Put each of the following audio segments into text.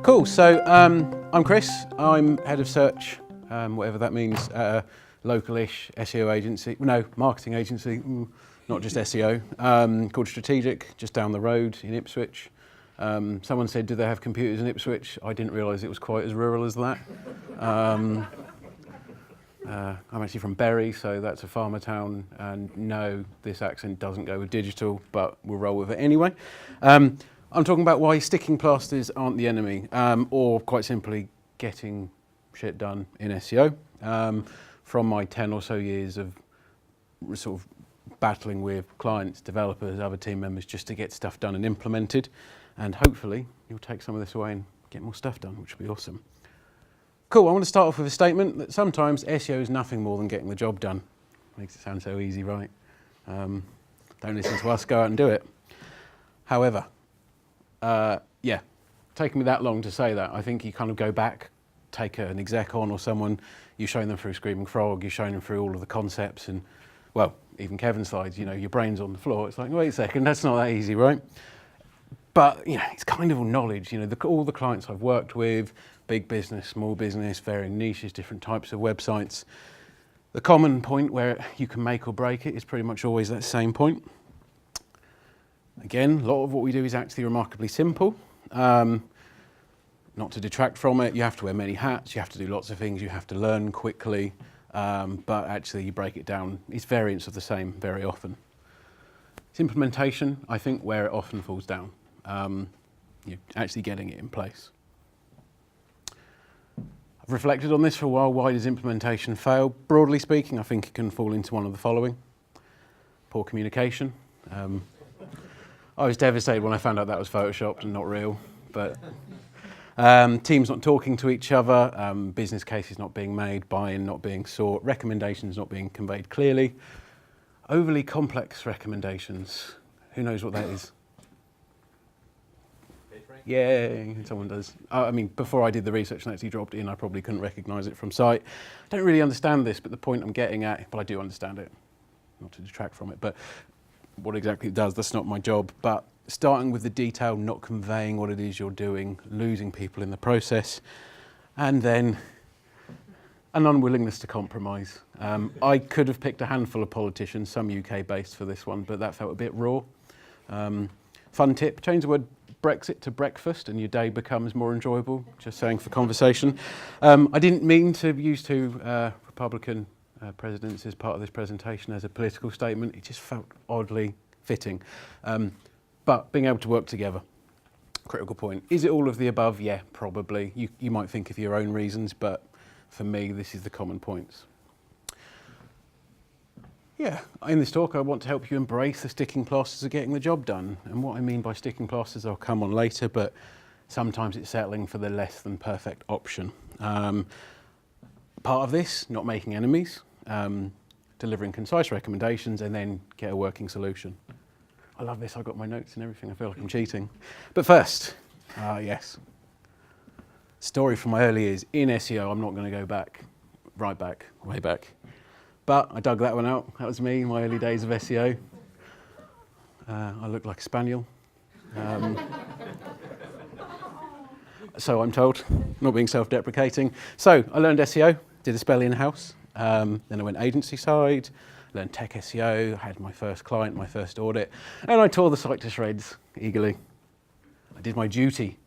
Cool, so I'm Chris, I'm head of search, whatever that means, local-ish SEO agency, no, marketing agency, not just SEO, called Strategic, just down the road in Ipswich. Someone said, do they have computers in Ipswich? I didn't realise it was quite as rural as that. I'm actually from Bury, so that's a farmer town, and no, this accent doesn't go with digital, but we'll roll with it anyway. I'm talking about why sticking plasters aren't the enemy, or quite simply, getting shit done in SEO. From my 10 or so years of sort of battling with clients, developers, other team members, just to get stuff done and implemented. And hopefully, you'll take some of this away and get more stuff done, which would be awesome. Cool, I want to start off with a statement that sometimes SEO is nothing more than getting the job done. Makes it sound so easy, right? Don't listen to us, go out and do it. However, yeah, taking me that long to say that. I think you kind of go back, take an exec on or someone, you're showing them through Screaming Frog, you're showing them through all of the concepts and, well, even Kevin's slides, you know, your brain's on the floor. It's like, wait a second, that's not that easy, right? But, you know, it's kind of all knowledge. You know, all the clients I've worked with, big business, small business, varying niches, different types of websites. The common point where you can make or break it is pretty much always that same point. Again, a lot of what we do is actually remarkably simple. Not to detract from it, you have to wear many hats, you have to do lots of things, you have to learn quickly, but actually you break it down, it's variants of the same very often. It's implementation, I think, where it often falls down. You're actually getting it in place. I've reflected on this for a while. Why does implementation fail? Broadly speaking, I think it can fall into one of the following. Poor communication. I was devastated when I found out that was photoshopped and not real, but teams not talking to each other, business cases not being made, buy-in not being sought, recommendations not being conveyed clearly, overly complex recommendations. Who knows what that is? Yeah, someone does. I mean, before I did the research and actually dropped it in, I probably couldn't recognise it from sight. I don't really understand this, but the point I'm getting at, but I do understand it, not to detract from it, but what exactly it does, that's not my job. But starting with the detail, not conveying what it is you're doing, losing people in the process, and then an unwillingness to compromise. I could have picked a handful of politicians, some UK-based for this one, but that felt a bit raw. Fun tip, change the word Brexit to breakfast and your day becomes more enjoyable, just saying for conversation. I didn't mean to use two Republican presidents as part of this presentation as a political statement. It just felt oddly fitting. But being able to work together, critical point. Is it all of the above? Yeah, probably. You might think of your own reasons, but for me, this is the common points. Yeah, in this talk, I want to help you embrace the sticking plasters of getting the job done. And what I mean by sticking plasters, I'll come on later, but sometimes it's settling for the less than perfect option. Part of this, not making enemies, delivering concise recommendations, and then get a working solution. I love this, I've got my notes and everything, I feel like I'm cheating. But first, yes, story from my early years in SEO. I'm not going to go back, right back, way back. But I dug that one out. That was me in my early days of SEO. I looked like a spaniel. So I'm told, not being self-deprecating. So I learned SEO, did a spell in-house. Then I went agency side, learned tech SEO, had my first client, my first audit, and I tore the site to shreds eagerly. I did my duty.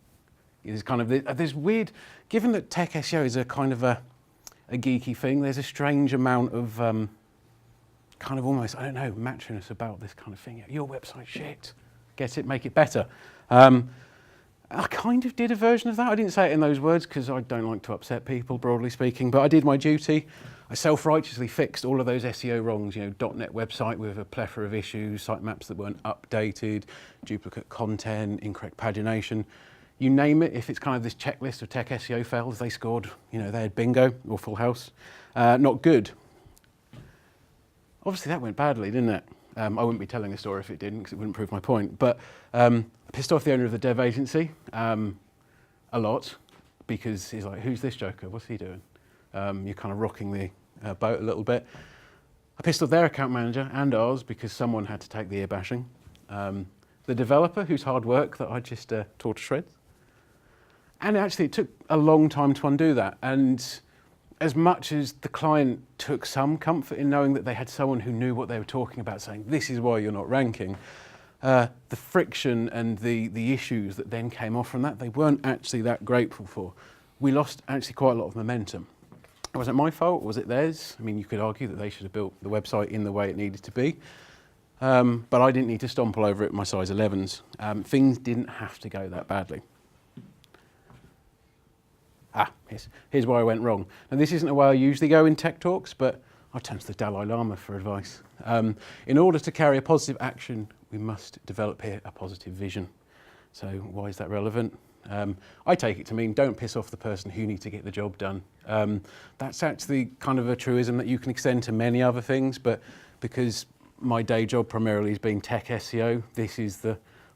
It's kind of this weird, given that tech SEO is a kind of a geeky thing, there's a strange amount of kind of almost, I don't know, matriness about this kind of thing. Your website's shit, get it, make it better. I kind of did a version of that. I didn't say it in those words because I don't like to upset people, broadly speaking, but I did my duty. I self-righteously fixed all of those SEO wrongs, you know, .NET website with a plethora of issues, sitemaps that weren't updated, duplicate content, incorrect pagination. You name it, if it's kind of this checklist of tech SEO fails, they scored, you know, they had bingo or full house. Not good. Obviously that went badly, didn't it? I wouldn't be telling the story if it didn't, because it wouldn't prove my point. But I pissed off the owner of the dev agency a lot, because he's like, who's this joker? What's he doing? You're kind of rocking the boat a little bit. I pissed off their account manager and ours, because someone had to take the ear bashing. the developer whose hard work that I just tore to shreds. And actually, it took a long time to undo that. And as much as the client took some comfort in knowing that they had someone who knew what they were talking about, saying, this is why you're not ranking, the friction and the issues that then came off from that, they weren't actually that grateful for. We lost actually quite a lot of momentum. Was it my fault? Was it theirs? I mean, you could argue that they should have built the website in the way it needed to be. But I didn't need to stomp all over it with my size 11s. Things didn't have to go that badly. Here's where I went wrong. Now, this isn't a way I usually go in tech talks, but I turn to the Dalai Lama for advice. In order to carry a positive action, we must develop here a positive vision. So why is that relevant? I take it to mean don't piss off the person who needs to get the job done. That's actually kind of a truism that you can extend to many other things, but because my day job primarily is being tech SEO,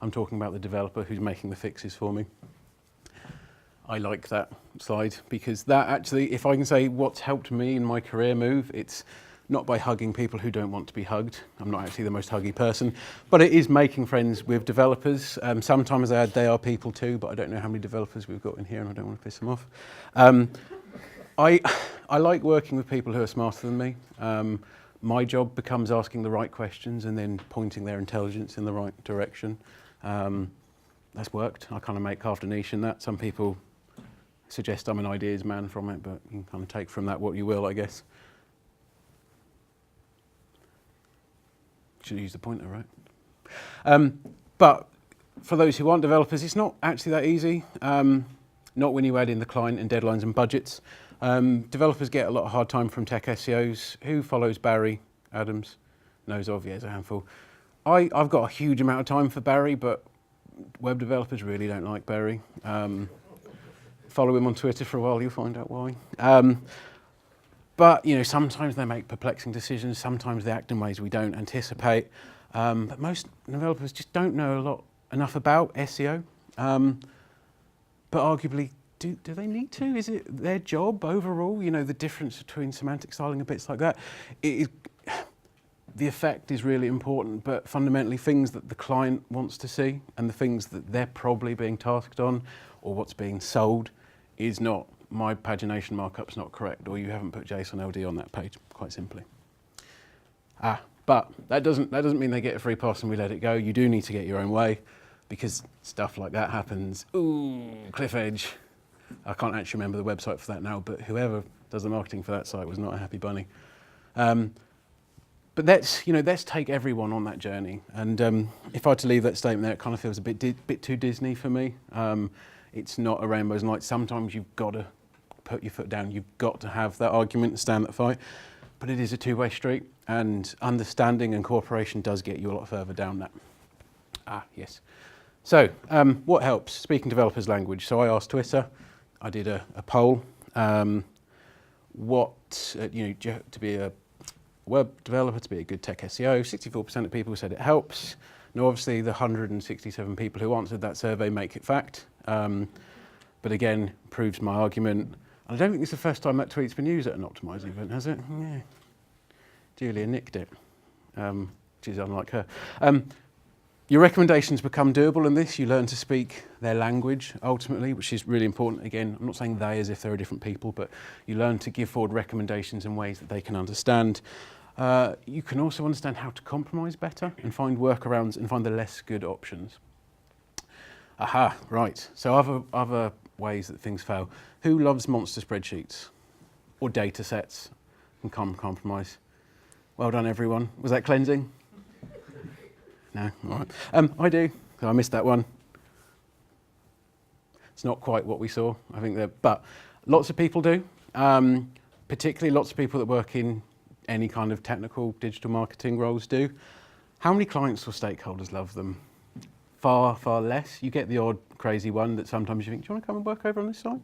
I'm talking about the developer who's making the fixes for me. I like that slide because that actually, if I can say what's helped me in my career move, it's not by hugging people who don't want to be hugged. I'm not actually the most huggy person, but it is making friends with developers. Sometimes they are people too, but I don't know how many developers we've got in here and I don't want to piss them off. I like working with people who are smarter than me. My job becomes asking the right questions and then pointing their intelligence in the right direction. That's worked. I kind of make half a niche in that. Some people suggest I'm an ideas man from it, but you can kind of take from that what you will, I guess. Should use the pointer, right? But for those who aren't developers, it's not actually that easy. Not when you add in the client and deadlines and budgets. Developers get a lot of hard time from tech SEOs. Who follows Barry Adams? Knows of, yeah, it's a handful. I've got a huge amount of time for Barry, but web developers really don't like Barry. Follow him on Twitter for a while, you'll find out why. But sometimes they make perplexing decisions, sometimes they act in ways we don't anticipate. But most developers just don't know enough about SEO. But arguably, do they need to? Is it their job overall? The difference between semantic styling and bits like that. The effect is really important, but fundamentally things that the client wants to see and the things that they're probably being tasked on or what's being sold is not. My pagination markup's not correct, or you haven't put JSON LD on that page, quite simply. But that doesn't mean they get a free pass and we let it go. You do need to get your own way, because stuff like that happens. Ooh, cliff edge. I can't actually remember the website for that now, but whoever does the marketing for that site was not a happy bunny. But let's take everyone on that journey. And if I had to leave that statement there, it kind of feels a bit too Disney for me. It's not a rainbows and lights. Sometimes you've got to put your foot down. You've got to have that argument and stand that fight. But it is a two-way street, and understanding and cooperation does get you a lot further down that. Yes. So what helps? Speaking developers' language. So I asked Twitter. I did a poll. To be a web developer, to be a good tech SEO, 64% of people said it helps. Now, obviously, the 167 people who answered that survey make it fact. But again, proves my argument. And I don't think it's the first time that tweet's been used at an Optimisey event, has it? Yeah. Julia nicked it, which is unlike her. Your recommendations become doable in this. You learn to speak their language, ultimately, which is really important. Again, I'm not saying they as if they're different people, but you learn to give forward recommendations in ways that they can understand. You can also understand how to compromise better and find workarounds and find the less good options. Right. So other ways that things fail. Who loves monster spreadsheets or data sets and compromise? Well done, everyone. Was that cleansing? No? All right. I do. So I missed that one. It's not quite what we saw, I think, but lots of people do. Particularly lots of people that work in any kind of technical digital marketing roles do. How many clients or stakeholders love them? Far, far less. You get the odd crazy one that sometimes you think, do you want to come and work over on this side?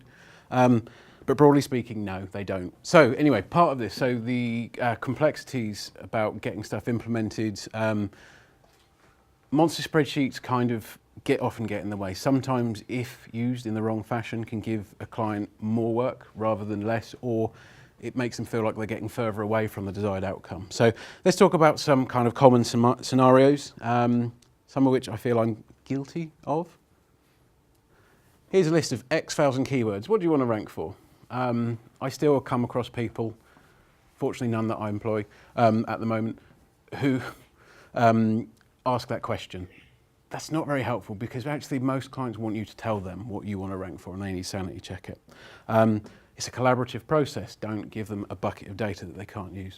But broadly speaking, no, they don't. So anyway, part of this, so the complexities about getting stuff implemented, monster spreadsheets kind of often get in the way. Sometimes, if used in the wrong fashion, can give a client more work rather than less, or it makes them feel like they're getting further away from the desired outcome. So let's talk about some kind of common scenarios. some of which I feel I'm guilty of. Here's a list of X thousand keywords. What do you want to rank for? I still come across people, fortunately none that I employ at the moment, who ask that question. That's not very helpful because actually most clients want you to tell them what you want to rank for and they need to sanity check it. It's a collaborative process. Don't give them a bucket of data that they can't use.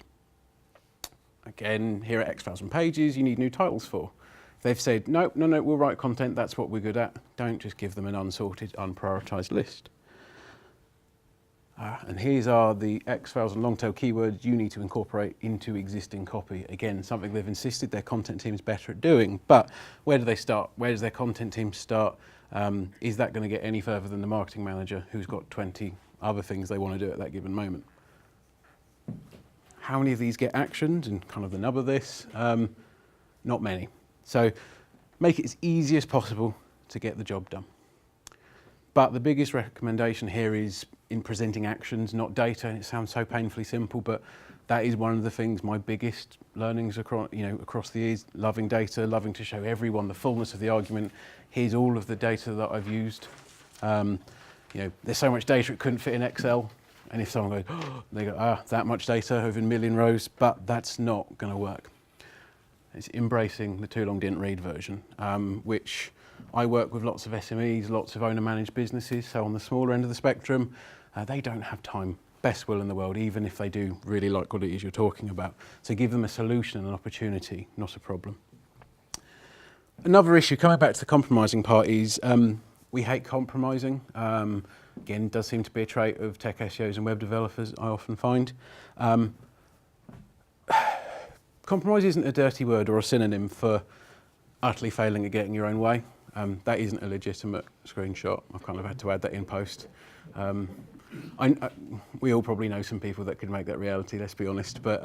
Again, here at X thousand pages, you need new titles for. If they've said, no, we'll write content, that's what we're good at, don't just give them an unsorted, unprioritized list. And here's are the X thousand long tail keywords you need to incorporate into existing copy. Again, something they've insisted their content team is better at doing, but where do they start? Where does their content team start? Is that going to get any further than the marketing manager who's got 20 other things they want to do at that given moment? How many of these get actioned and kind of the nub of this? Not many. So make it as easy as possible to get the job done. But the biggest recommendation here is in presenting actions, not data. And it sounds so painfully simple, but that is one of the things, my biggest learnings across the years, loving data, loving to show everyone the fullness of the argument. Here's all of the data that I've used. There's so much data it couldn't fit in Excel. And if someone goes, they go, that much data over a million rows, but that's not going to work. It's embracing the too long didn't read version, which I work with lots of SMEs, lots of owner-managed businesses. So on the smaller end of the spectrum, they don't have time, best will in the world, even if they do really like what it is you're talking about. So give them a solution and an opportunity, not a problem. Another issue, coming back to the compromising part, is we hate compromising. Again, does seem to be a trait of tech SEOs and web developers, I often find. Compromise isn't a dirty word or a synonym for utterly failing at getting your own way. That isn't a legitimate screenshot. I've kind of had to add that in post. We all probably know some people that could make that reality, let's be honest, but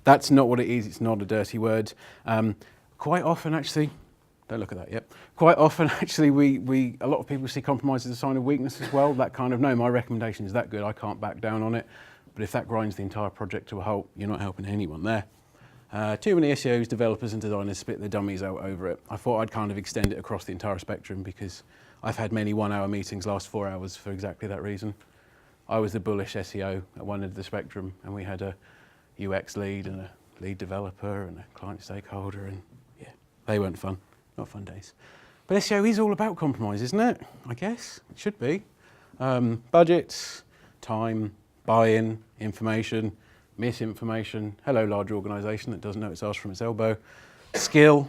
that's not what it is. It's not a dirty word. Quite often, actually, don't look at that yet. Quite often, actually, a lot of people see compromise as a sign of weakness as well. That kind of, no, my recommendation is that good, I can't back down on it. But if that grinds the entire project to a halt, you're not helping anyone there. Too many SEOs, developers and designers spit their dummies out over it. I thought I'd kind of extend it across the entire spectrum because I've had many 1 hour meetings last 4 hours for exactly that reason. I was the bullish SEO at one end of the spectrum and we had a UX lead and a lead developer and a client stakeholder and yeah, they weren't fun, not fun days. But SEO is all about compromise, isn't it? I guess, it should be. Budgets, time, buy-in, information, misinformation, hello large organisation that doesn't know its arse from its elbow, skill,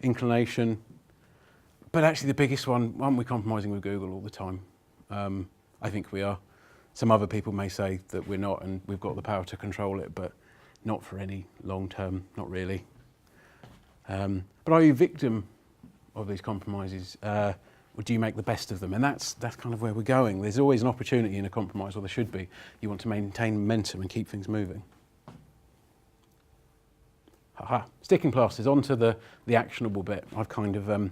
inclination, but actually the biggest one, aren't we compromising with Google all the time? I think we are. Some other people may say that we're not and we've got the power to control it, but not for any long term, not really. But are you a victim of these compromises? Or do you make the best of them? And that's kind of where we're going. There's always an opportunity in a compromise, or there should be. You want to maintain momentum and keep things moving. Sticking plasters, onto the actionable bit. I've kind of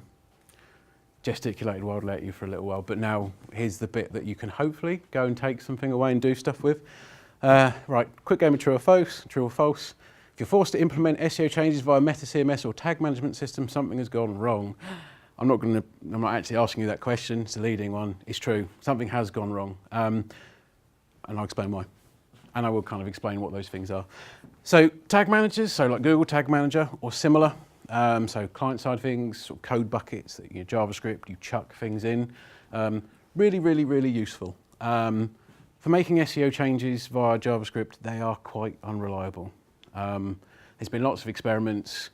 gesticulated wildly at you for a little while, but now here's the bit that you can hopefully go and take something away and do stuff with. Right, quick game of true or false. True or false. If you're forced to implement SEO changes via meta CMS or tag management system, something has gone wrong. I'm not actually asking you that question, it's a leading one. It's true, something has gone wrong. And I'll explain why. And I will kind of explain what those things are. So tag managers, so like Google Tag Manager or similar, so client-side things, sort of code buckets, that JavaScript, you chuck things in. Really, really, really useful. For making SEO changes via JavaScript, they are quite unreliable. There's been lots of experiments.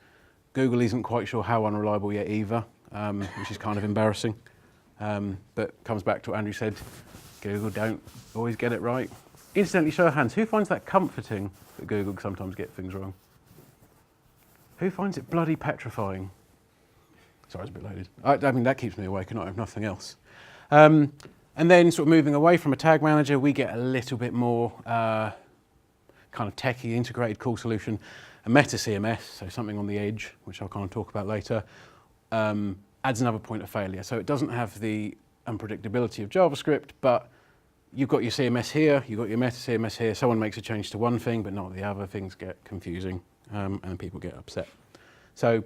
Google isn't quite sure how unreliable yet either. Which is kind of embarrassing, but comes back to what Andrew said, Google don't always get it right. Incidentally, show of hands, who finds that comforting that Google sometimes get things wrong? Who finds it bloody petrifying? Sorry, it's a bit loaded. I mean, that keeps me awake and I have nothing else. And then sort of moving away from a tag manager, we get a little bit more kind of techie, integrated, cool solution. A meta CMS, so something on the edge, which I'll kind of talk about later, adds another point of failure. So it doesn't have the unpredictability of JavaScript, but you've got your CMS here, you've got your meta CMS here, someone makes a change to one thing, but not the other, things get confusing, and people get upset. So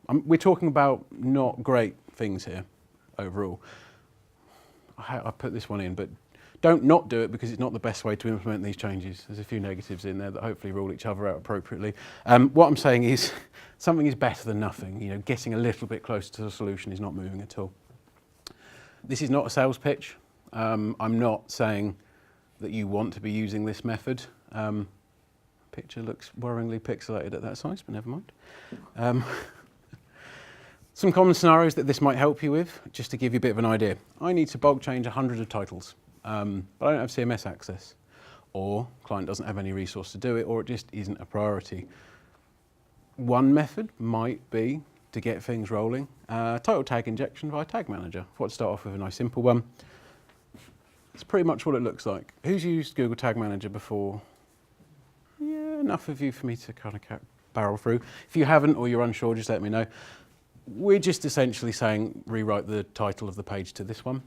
We're talking about not great things here overall. I put this one in, but don't not do it because it's not the best way to implement these changes. There's a few negatives in there that hopefully rule each other out appropriately. What I'm saying is something is better than nothing. You know, getting a little bit closer to the solution is not moving at all. This is not a sales pitch. I'm not saying that you want to be using this method. Picture looks worryingly pixelated at that size, but never mind. Some common scenarios that this might help you with, just to give you a bit of an idea. I need to bulk change 100 of titles, but I don't have CMS access, or client doesn't have any resource to do it, or it just isn't a priority. One method might be to get things rolling. Title tag injection via Tag Manager. I thought I'd start off with a nice simple one. It's pretty much what it looks like. Who's used Google Tag Manager before? Yeah, enough of you for me to kind of barrel through. If you haven't or you're unsure, just let me know. We're just essentially saying rewrite the title of the page to this one,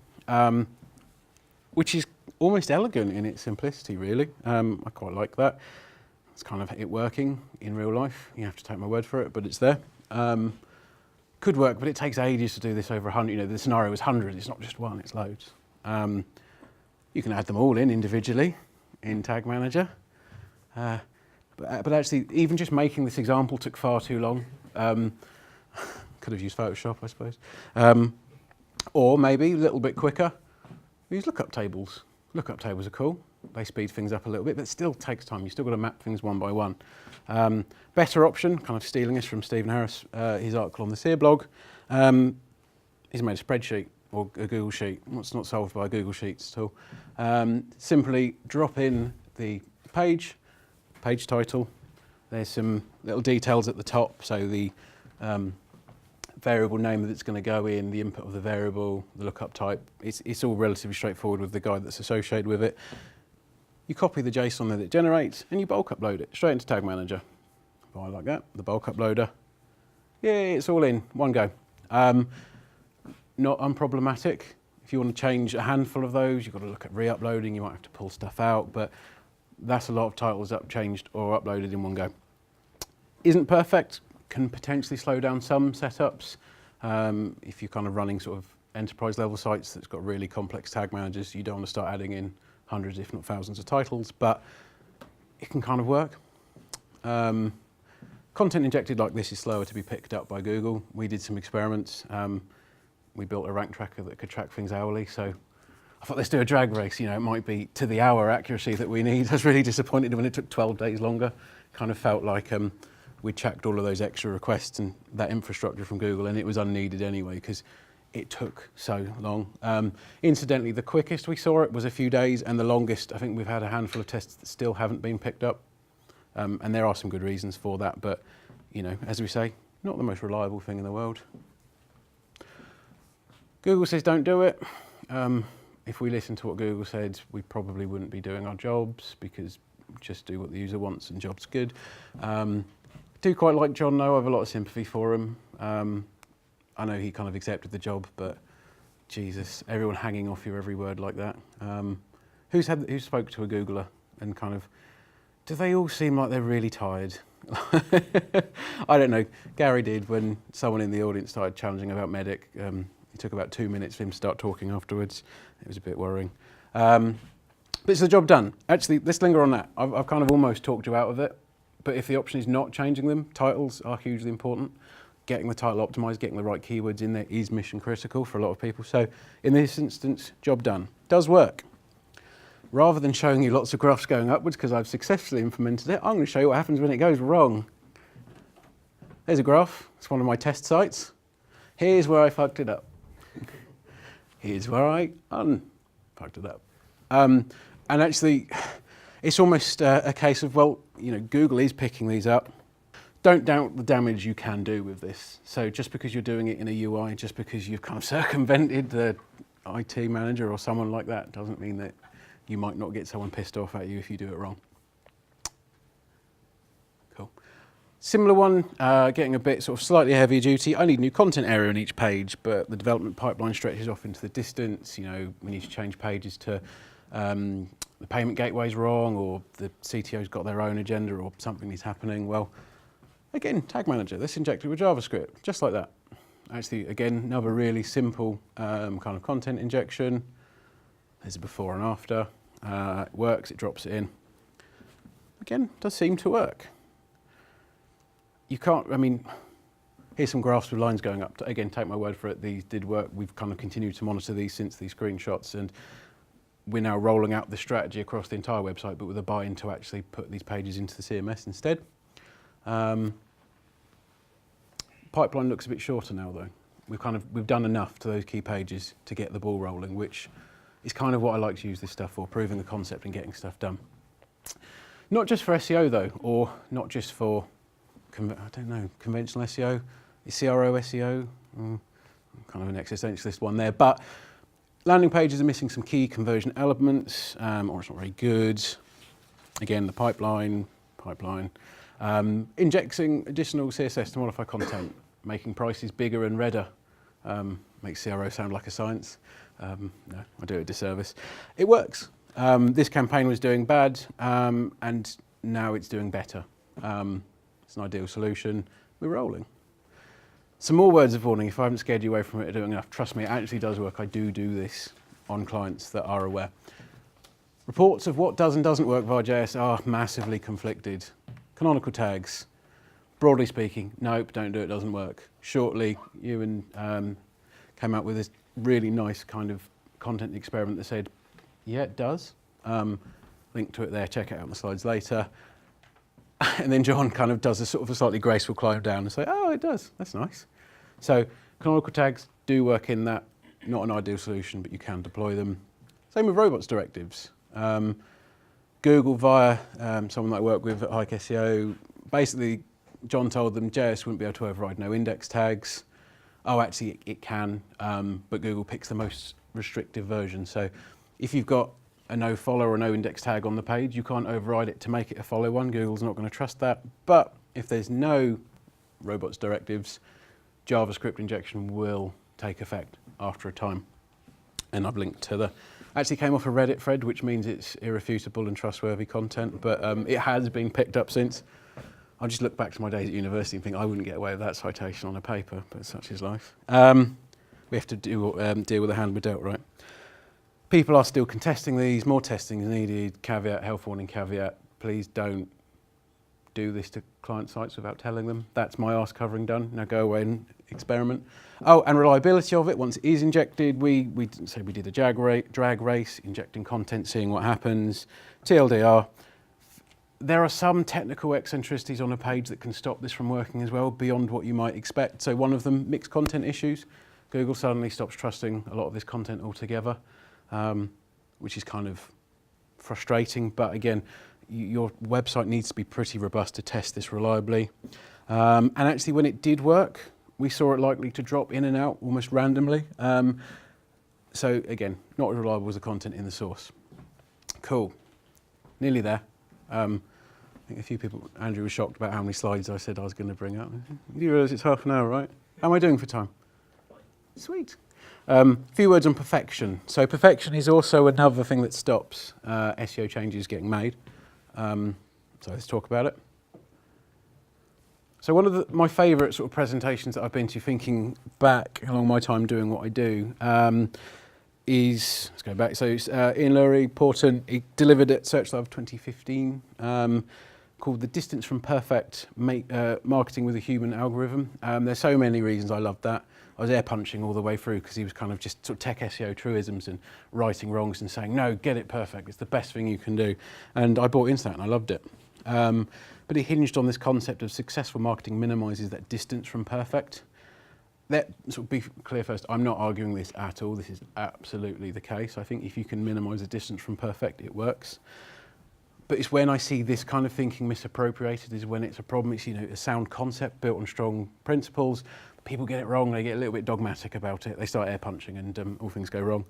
which is almost elegant in its simplicity, really. I quite like that. It's kind of it working in real life. You have to take my word for it, but it's there. Could work, but it takes ages to do this over 100. You know, the scenario is 100. It's not just one, it's loads. You can add them all in individually in Tag Manager. But actually, even just making this example took far too long. Could have used Photoshop, I suppose. Or maybe a little bit quicker, use lookup tables. Lookup tables are cool. They speed things up a little bit, but it still takes time. You've still got to map things one by one. Better option, kind of stealing this from Stephen Harris, his article on the SEO blog, he's made a spreadsheet or a Google Sheet. It's not solved by Google Sheets at all. Simply drop in the page title. There's some little details at the top, so the variable name that's going to go in, the input of the variable, the lookup type. It's all relatively straightforward with the guide that's associated with it. You copy the JSON that it generates and you bulk upload it straight into Tag Manager. I like that, the bulk uploader. Yeah, it's all in one go. Not unproblematic. If you want to change a handful of those, you've got to look at re-uploading. You might have to pull stuff out, but that's a lot of titles changed or uploaded in one go. Isn't perfect, can potentially slow down some setups. If you're kind of running sort of enterprise level sites that's got really complex tag managers, you don't want to start adding in hundreds, if not thousands of titles, but it can kind of work. Content injected like this is slower to be picked up by Google. We did some experiments. We built a rank tracker that could track things hourly, so I thought let's do a drag race. You know, it might be to the hour accuracy that we need. I was really disappointed when it took 12 days longer. Kind of felt like we checked all of those extra requests and that infrastructure from Google, and it was unneeded anyway because it took so long. Incidentally, the quickest we saw it was a few days, and the longest, I think we've had a handful of tests that still haven't been picked up. And there are some good reasons for that, but you know, as we say, not the most reliable thing in the world. Google says don't do it. If we listen to what Google said, we probably wouldn't be doing our jobs because just do what the user wants and job's good. Do quite like John though, I have a lot of sympathy for him. I know he kind of accepted the job, but Jesus, everyone hanging off your every word like that. Who spoke to a Googler and kind of, do they all seem like they're really tired? I don't know. Gary did when someone in the audience started challenging about Medic. It took about 2 minutes for him to start talking afterwards. It was a bit worrying. But it's the job done. Actually, let's linger on that. I've kind of almost talked you out of it. But if the option is not changing them, titles are hugely important. Getting the title optimized, getting the right keywords in there is mission critical for a lot of people. So in this instance, job done. Does work. Rather than showing you lots of graphs going upwards because I've successfully implemented it, I'm going to show you what happens when it goes wrong. There's a graph. It's one of my test sites. Here's where I fucked it up. Here's where I fucked it up. And actually, it's almost a case of, well, you know, Google is picking these up. Don't doubt the damage you can do with this. So just because you're doing it in a UI, just because you've kind of circumvented the IT manager or someone like that, doesn't mean that you might not get someone pissed off at you if you do it wrong. Cool. Similar one, getting a bit sort of slightly heavier duty. I need new content area on each page, but the development pipeline stretches off into the distance. You know, we need to change pages to the payment gateway's wrong, or the CTO's got their own agenda, or something is happening. Well, Again, tag manager, let's inject it with JavaScript, just like that. Actually, again, another really simple kind of content injection. There's a before and after. It works, it drops it in. Again, does seem to work. You can't, I mean, here's some graphs with lines going up. Again, take my word for it, these did work. We've kind of continued to monitor these since these screenshots, and we're now rolling out the strategy across the entire website, but with a buy-in to actually put these pages into the CMS instead. Pipeline looks a bit shorter now though. We've done enough to those key pages to get the ball rolling, which is kind of what I like to use this stuff for, proving the concept and getting stuff done. Not just for SEO though, or not just for, I don't know, conventional SEO, CRO SEO, kind of an existentialist one there, but landing pages are missing some key conversion elements, or it's not very good. Again, the pipeline, injecting additional CSS to modify content, making prices bigger and redder, makes CRO sound like a science. No, I do it a disservice. It works. This campaign was doing bad, and now it's doing better. It's an ideal solution. We're rolling. Some more words of warning, if I haven't scared you away from it doing enough, trust me, it actually does work. I do this on clients that are aware. Reports of what does and doesn't work via JS are massively conflicted. Canonical tags, broadly speaking, nope, don't do it, doesn't work. Shortly, Ewan came out with this really nice kind of content experiment that said, yeah, it does. Link to it there, check it out on the slides later. And then John kind of does a sort of a slightly graceful climb down and say, oh, it does, that's nice. So canonical tags do work in that, not an ideal solution, but you can deploy them. Same with robots directives. Google via someone that I work with at Hike SEO, basically John told them JS wouldn't be able to override no index tags. Oh, actually it can, but Google picks the most restrictive version. So if you've got a no follow or no index tag on the page, you can't override it to make it a follow one. Google's not going to trust that. But if there's no robots directives, JavaScript injection will take effect after a time. And I've linked to actually came off a Reddit thread, which means it's irrefutable and trustworthy content, but it has been picked up since. I just look back to my days at university and think I wouldn't get away with that citation on a paper, but such is life. We have to deal with the hand we're dealt, right? People are still contesting these, more testing is needed, caveat, health warning caveat, please don't do this to client sites without telling them. That's my arse covering done, now go away and experiment. Oh, and reliability of it, once it is injected, we say we did a drag race, injecting content, seeing what happens, TLDR. There are some technical eccentricities on a page that can stop this from working as well, beyond what you might expect. So one of them, mixed content issues. Google suddenly stops trusting a lot of this content altogether, which is kind of frustrating. But again, your website needs to be pretty robust to test this reliably. And actually, when it did work, we saw it likely to drop in and out almost randomly. So again, not as reliable as the content in the source. Cool, nearly there. I think a few people, Andrew was shocked about how many slides I said I was going to bring up. You realise it's half an hour, right? How am I doing for time? Sweet. A few words on perfection. So perfection is also another thing that stops SEO changes getting made. So let's talk about it. So one of my favourite sort of presentations that I've been to, thinking back along my time doing what I do, is, let's go back, so it's Ian Lurie, Porton, he delivered at Search Live 2015, called The Distance from Perfect Marketing with a Human Algorithm. There's so many reasons I loved that. I was air punching all the way through because he was kind of just sort of tech SEO truisms and righting wrongs and saying, no, get it perfect, it's the best thing you can do. And I bought into that and I loved it. But it hinged on this concept of successful marketing minimises that distance from perfect. Let sort of be clear first, I'm not arguing this at all. This is absolutely the case. I think if you can minimise the distance from perfect, it works. But it's when I see this kind of thinking misappropriated is when it's a problem. It's, you know, a sound concept built on strong principles. People get it wrong. They get a little bit dogmatic about it. They start air punching and all things go wrong.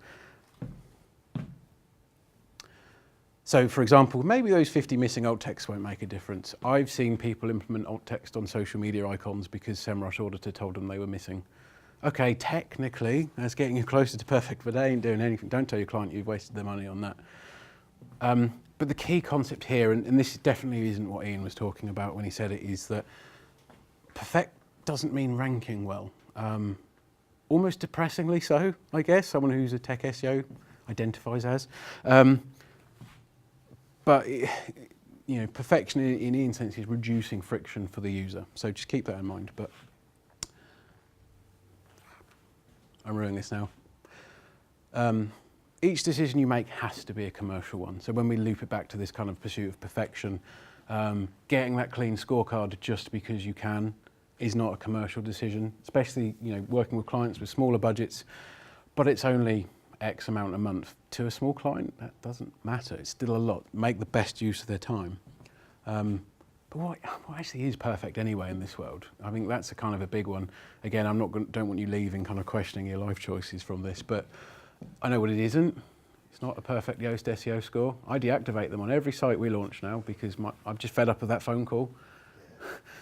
So, for example, maybe those 50 missing alt text won't make a difference. I've seen people implement alt text on social media icons because SEMrush Auditor told them they were missing. Okay, technically, that's getting you closer to perfect, but they ain't doing anything. Don't tell your client you've wasted their money on that. But the key concept here, and this definitely isn't what Ian was talking about when he said it, is that Perfect doesn't mean ranking well. Almost depressingly so, I guess. Someone who's a tech SEO identifies as. But perfection in any sense is reducing friction for the user. So just keep that in mind. But I'm ruining this now. Each decision you make has to be a commercial one. So when we loop it back to this kind of pursuit of perfection, getting that clean scorecard just because you can is not a commercial decision, especially working with clients with smaller budgets, but it's only X amount a month. To a small client, that doesn't matter. It's still a lot. Make the best use of their time. But what actually is perfect anyway in this world? I think that's a kind of a big one. Again, don't want you leaving kind of questioning your life choices from this, but I know what it isn't. It's not a perfect Yoast SEO score. I deactivate them on every site we launch now because I'm just fed up of that phone call.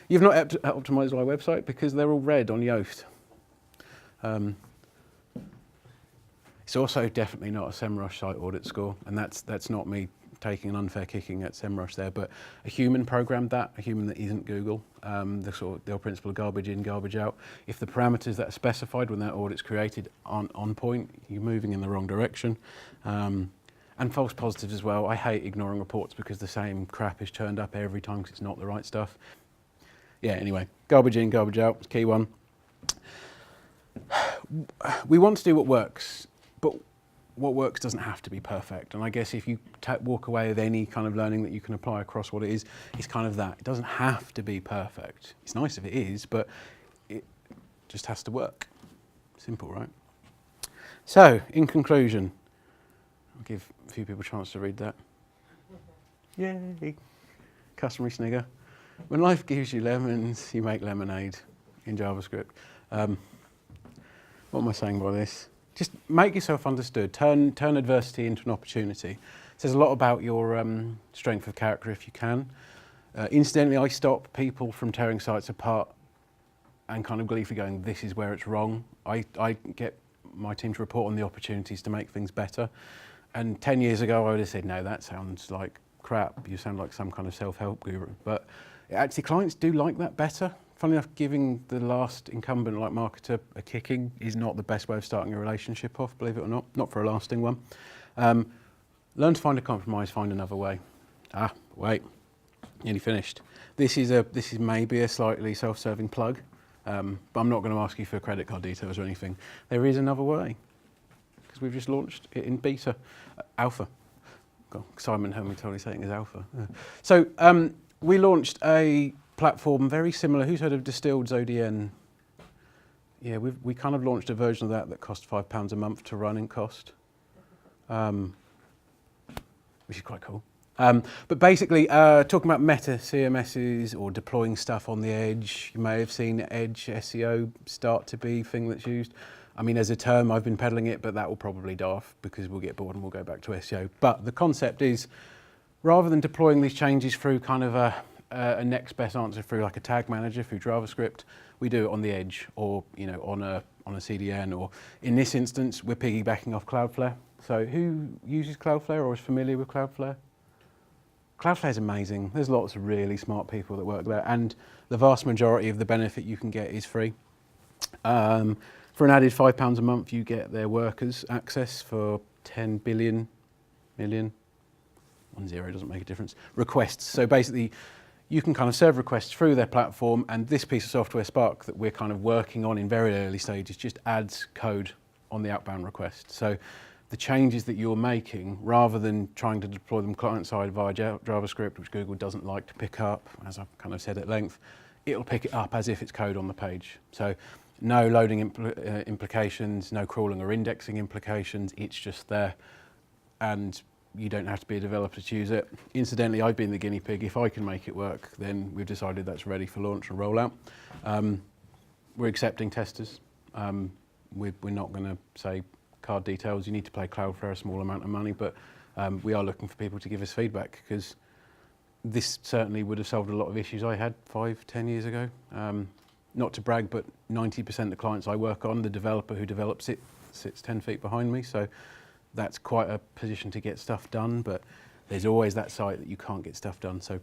You've not optimized my website because they're all red on Yoast. It's also definitely not a SEMrush site audit score, and that's not me taking an unfair kicking at SEMrush there, but a human programmed that, a human that isn't Google, the old principle of garbage in, garbage out. If the parameters that are specified when that audit's created aren't on point, you're moving in the wrong direction. And false positives as well. I hate ignoring reports because the same crap is turned up every time because it's not the right stuff. Yeah, anyway, garbage in, garbage out, it's key one. We want to do what works, but what works doesn't have to be perfect. And I guess if you walk away with any kind of learning that you can apply across what it is, it's kind of that. It doesn't have to be perfect. It's nice if it is, but it just has to work. Simple, right? So, in conclusion, I'll give a few people a chance to read that. Yay! Customary snigger. When life gives you lemons, you make lemonade in JavaScript. What am I saying by this? Just make yourself understood. Turn adversity into an opportunity. It says a lot about your strength of character if you can. Incidentally, I stop people from tearing sites apart and kind of gleefully going, this is where it's wrong. I get my team to report on the opportunities to make things better. And 10 years ago, I would have said, no, that sounds like crap. You sound like some kind of self-help guru. But actually, clients do like that better. Funny enough, giving the last incumbent like marketer a kicking is not the best way of starting a relationship off, believe it or not for a lasting one. Learn to find a compromise, find another way. Wait, nearly finished. This is maybe a slightly self-serving plug, but I'm not going to ask you for credit card details or anything. There is another way, because we've just launched it in beta, alpha. God, Simon heard me totally saying it's alpha. Yeah. So we launched a platform very similar. Who's heard of Distilled ODN? Yeah, we kind of launched a version of that cost £5 a month to run in cost, which is quite cool. But basically, talking about meta CMSs or deploying stuff on the edge, you may have seen Edge SEO start to be a thing that's used. I mean, as a term, I've been peddling it, but that will probably die off because we'll get bored and we'll go back to SEO. But the concept is, rather than deploying these changes through kind of a next best answer through like a tag manager through JavaScript, we do it on the edge or on a CDN, or in this instance we're piggybacking off Cloudflare. So who uses Cloudflare or is familiar with Cloudflare? Cloudflare is amazing. There's lots of really smart people that work there, and the vast majority of the benefit you can get is free. For an added £5 a month, you get their workers access for 10 billion million. 10 doesn't make a difference. Requests. So basically, you can kind of serve requests through their platform, and this piece of software, Spark, that we're kind of working on in very early stages, just adds code on the outbound request. So the changes that you're making, rather than trying to deploy them client-side via JavaScript, which Google doesn't like to pick up, as I've kind of said at length, it'll pick it up as if it's code on the page. So no loading implications, no crawling or indexing implications, it's just there. And you don't have to be a developer to use it. Incidentally, I've been the guinea pig. If I can make it work, then we've decided that's ready for launch and rollout. We're accepting testers. We're not going to say card details. You need to pay Cloudflare a small amount of money, but we are looking for people to give us feedback, because this certainly would have solved a lot of issues I had 5-10 years ago. Not to brag, but 90% of the clients I work on, the developer who develops it sits 10 feet behind me. So that's quite a position to get stuff done, but there's always that site that you can't get stuff done. So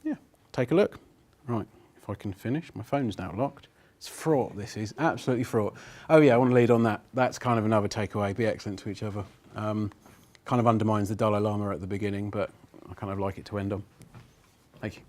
yeah, take a look. Right, if I can finish. My phone's now locked. It's fraught, this is, absolutely fraught. Oh yeah, I want to lead on that. That's kind of another takeaway, be excellent to each other. Kind of undermines the Dalai Lama at the beginning, but I kind of like it to end on. Thank you.